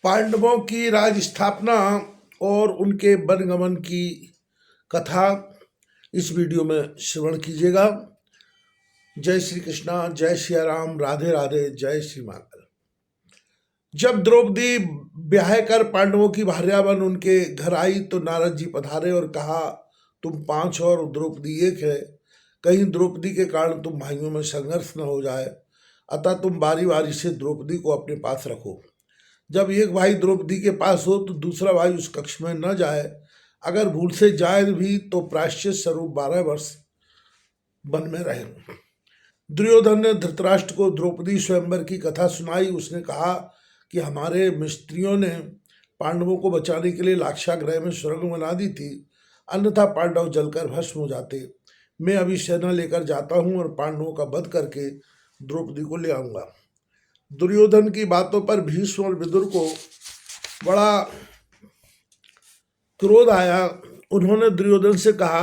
पांडवों की राज स्थापना और उनके वनगमन की कथा इस वीडियो में श्रवण कीजिएगा। जय श्री कृष्णा, जय श्री राम, राधे राधे, जय श्री मंगल। जब द्रौपदी ब्याह कर पांडवों की भार्या बन उनके घर आई तो नारद जी पधारे और कहा, तुम 5 और द्रौपदी 1 है, कहीं द्रौपदी के कारण तुम भाइयों में संघर्ष न हो जाए, अतः तुम बारी बारी से द्रौपदी को अपने पास रखो। जब एक भाई द्रौपदी के पास हो तो दूसरा भाई उस कक्ष में न जाए, अगर भूल से जाए भी तो प्रायश्चित स्वरूप 12 वर्ष वन में रहे। दुर्योधन ने धृतराष्ट्र को द्रौपदी स्वयंवर की कथा सुनाई। उसने कहा कि हमारे मिस्त्रियों ने पांडवों को बचाने के लिए लाक्षागृह में सुरंग बना दी थी, अन्यथा पांडव जलकर भस्म हो जाते। मैं अभी सेना लेकर जाता हूँ और पांडवों का वध करके द्रौपदी को ले आऊंगा। दुर्योधन की बातों पर भीष्म और विदुर को बड़ा क्रोध आया। उन्होंने दुर्योधन से कहा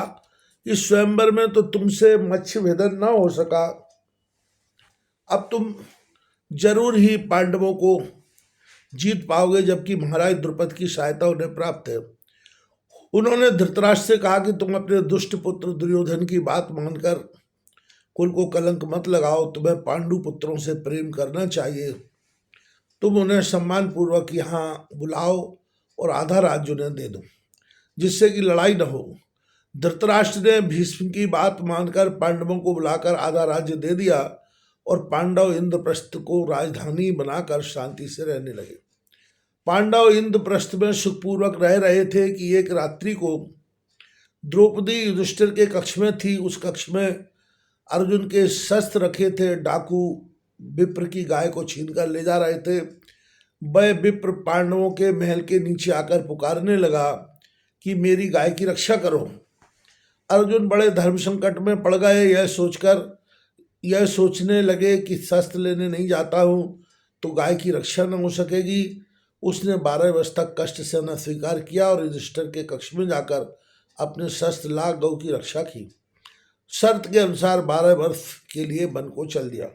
कि स्वयंवर में तो तुमसे मत्स्य भेदन न हो सका, अब तुम जरूर ही पांडवों को जीत पाओगे, जबकि महाराज द्रुपद की सहायता उन्हें प्राप्त है। उन्होंने धृतराष्ट्र से कहा कि तुम अपने दुष्ट पुत्र दुर्योधन की बात मानकर कुल को कलंक मत लगाओ, तुम्हें पांडु पुत्रों से प्रेम करना चाहिए। तुम उन्हें सम्मान पूर्वक यहाँ बुलाओ और आधा राज्य उन्हें दे दो, जिससे कि लड़ाई न हो। धृतराष्ट्र ने भीष्म की बात मानकर पांडवों को बुलाकर आधा राज्य दे दिया और पांडव इंद्रप्रस्थ को राजधानी बनाकर शांति से रहने लगे। पांडव इंद्रप्रस्थ में सुखपूर्वक रह रहे थे कि एक रात्रि को द्रौपदी युधिष्ठिर के कक्ष में थी। उस कक्ष में अर्जुन के शस्त्र रखे थे। डाकू विप्र की गाय को छीनकर ले जा रहे थे। वह विप्र पांडवों के महल के नीचे आकर पुकारने लगा कि मेरी गाय की रक्षा करो। अर्जुन बड़े धर्म संकट में पड़ गए। यह सोचने लगे कि शस्त्र लेने नहीं जाता हूँ तो गाय की रक्षा न हो सकेगी। उसने 12 वर्ष तक कष्ट सहना स्वीकार किया और युधिष्ठिर के कक्ष में जाकर अपने शस्त्र ला गौ की रक्षा की। शर्त के अनुसार 12 वर्ष के लिए वन को चल दिया।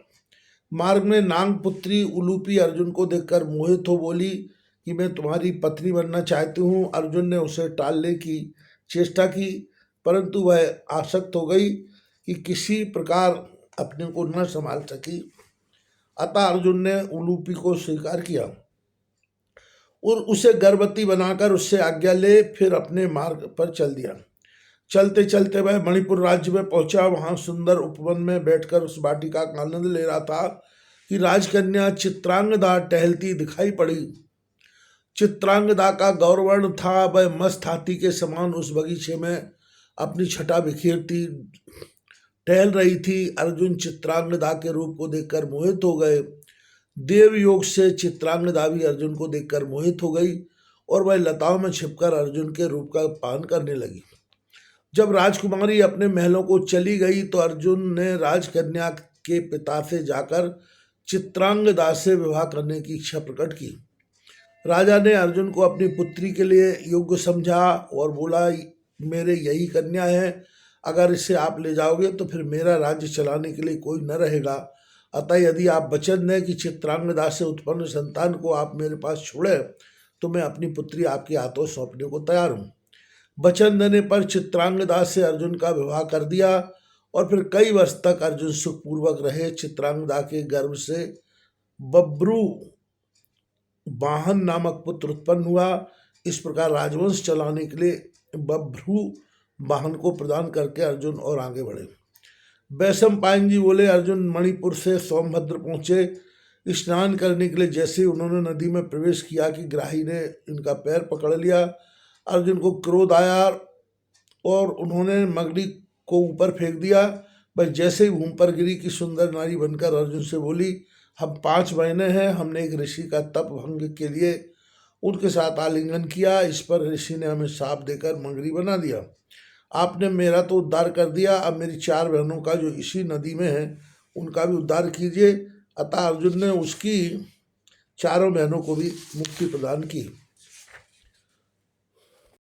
मार्ग में नांग पुत्री उलूपी अर्जुन को देखकर मोहित हो बोली कि मैं तुम्हारी पत्नी बनना चाहती हूँ। अर्जुन ने उसे टालने की चेष्टा की, परंतु वह आसक्त हो गई कि किसी प्रकार अपने को न संभाल सकी। अतः अर्जुन ने उलूपी को स्वीकार किया और उसे गर्भवती बनाकर उससे आज्ञा ले फिर अपने मार्ग पर चल दिया। चलते चलते वह मणिपुर राज्य में पहुंचा। वहां सुंदर उपवन में बैठकर उस वाटिका का आनंद ले रहा था कि राजकन्या चित्रांगदा टहलती दिखाई पड़ी। चित्रांगदा का गौरवर्ण था। वह मस्त हाथी के समान उस बगीचे में अपनी छटा बिखेरती टहल रही थी। अर्जुन चित्रांगदा के रूप को देखकर मोहित हो गए। देव योग से चित्रांगदा भी अर्जुन को देखकर मोहित हो गई और वह लताओं में छिपकर अर्जुन के रूप का पान करने लगी। जब राजकुमारी अपने महलों को चली गई तो अर्जुन ने राजकन्या के पिता से जाकर चित्रांगदा से विवाह करने की इच्छा प्रकट की। राजा ने अर्जुन को अपनी पुत्री के लिए योग्य समझा और बोला, मेरे यही कन्या है, अगर इसे आप ले जाओगे तो फिर मेरा राज्य चलाने के लिए कोई न रहेगा। अतः यदि आप वचन दें कि चित्रांगदा से उत्पन्न संतान को आप मेरे पास छोड़े तो मैं अपनी पुत्री आपके हाथों सौंपने को तैयार हूँ। वचन देने पर चित्रांगदा से अर्जुन का विवाह कर दिया और फिर कई वर्ष तक अर्जुन सुखपूर्वक रहे। चित्रांगदा के गर्भ से बब्रू वाहन नामक पुत्र उत्पन्न हुआ। इस प्रकार राजवंश चलाने के लिए बब्रू वाहन को प्रदान करके अर्जुन और आगे बढ़े। वैशंपायन जी बोले, अर्जुन मणिपुर से सोमभद्र पहुंचे। स्नान करने के लिए जैसे ही उन्होंने नदी में प्रवेश किया कि ग्राही ने इनका पैर पकड़ लिया। अर्जुन को क्रोध आया और उन्होंने मगड़ी को ऊपर फेंक दिया। बस जैसे ही भूमि पर गिरी कि सुंदर नारी बनकर अर्जुन से बोली, हम 5 महीने हैं, हमने एक ऋषि का तप भंग के लिए उनके साथ आलिंगन किया। इस पर ऋषि ने हमें शाप देकर मगड़ी बना दिया। आपने मेरा तो उद्धार कर दिया, अब मेरी 4 बहनों का जो इसी नदी में है उनका भी उद्धार कीजिए। अतः अर्जुन ने उसकी 4 बहनों को भी मुक्ति प्रदान की।